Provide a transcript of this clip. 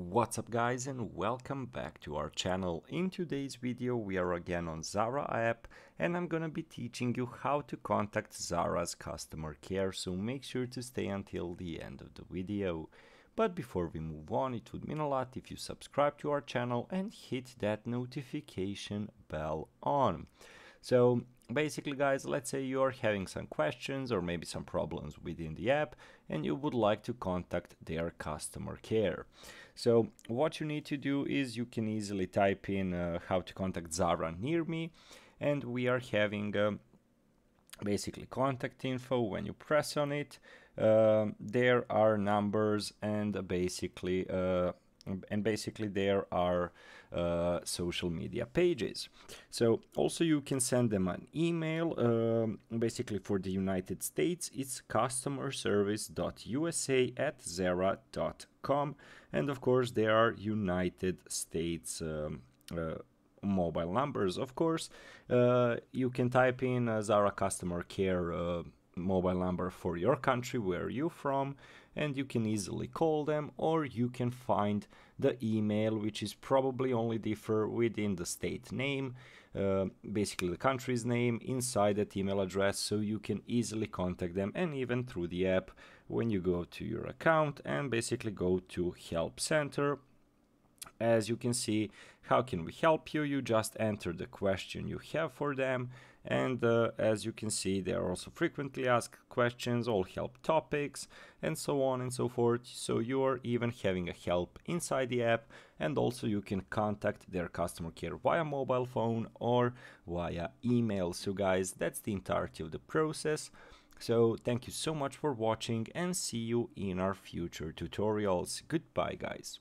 What's up guys, and welcome back to our channel. In today's video we are again on Zara app and I'm gonna be teaching you how to contact Zara's customer care, so make sure to stay until the end of the video. But before we move on, it would mean a lot if you subscribe to our channel and hit that notification bell on. So basically guys, let's say you're having some questions or maybe some problems within the app and you would like to contact their customer care. So what you need to do is you can easily type in how to contact Zara near me, and we are having basically contact info. When you press on it, there are numbers and basically there are social media pages. So also you can send them an email. Basically for the United States it's customerservice.usa@zara.com, and of course there are United States mobile numbers. Of course you can type in Zara customer care mobile number for your country where you're from, and you can easily call them, or you can find the email, which is probably only differ within the state name, basically the country's name inside that email address, so you can easily contact them. And even through the app, when you go to your account and basically go to help center, as you can see, how can we help you? You just enter the question you have for them, and as you can see, there are also frequently asked questions, all help topics, and so on and so forth. So you are even having a help inside the app, and also you can contact their customer care via mobile phone or via email. So guys, that's the entirety of the process. So thank you so much for watching and see you in our future tutorials. Goodbye guys.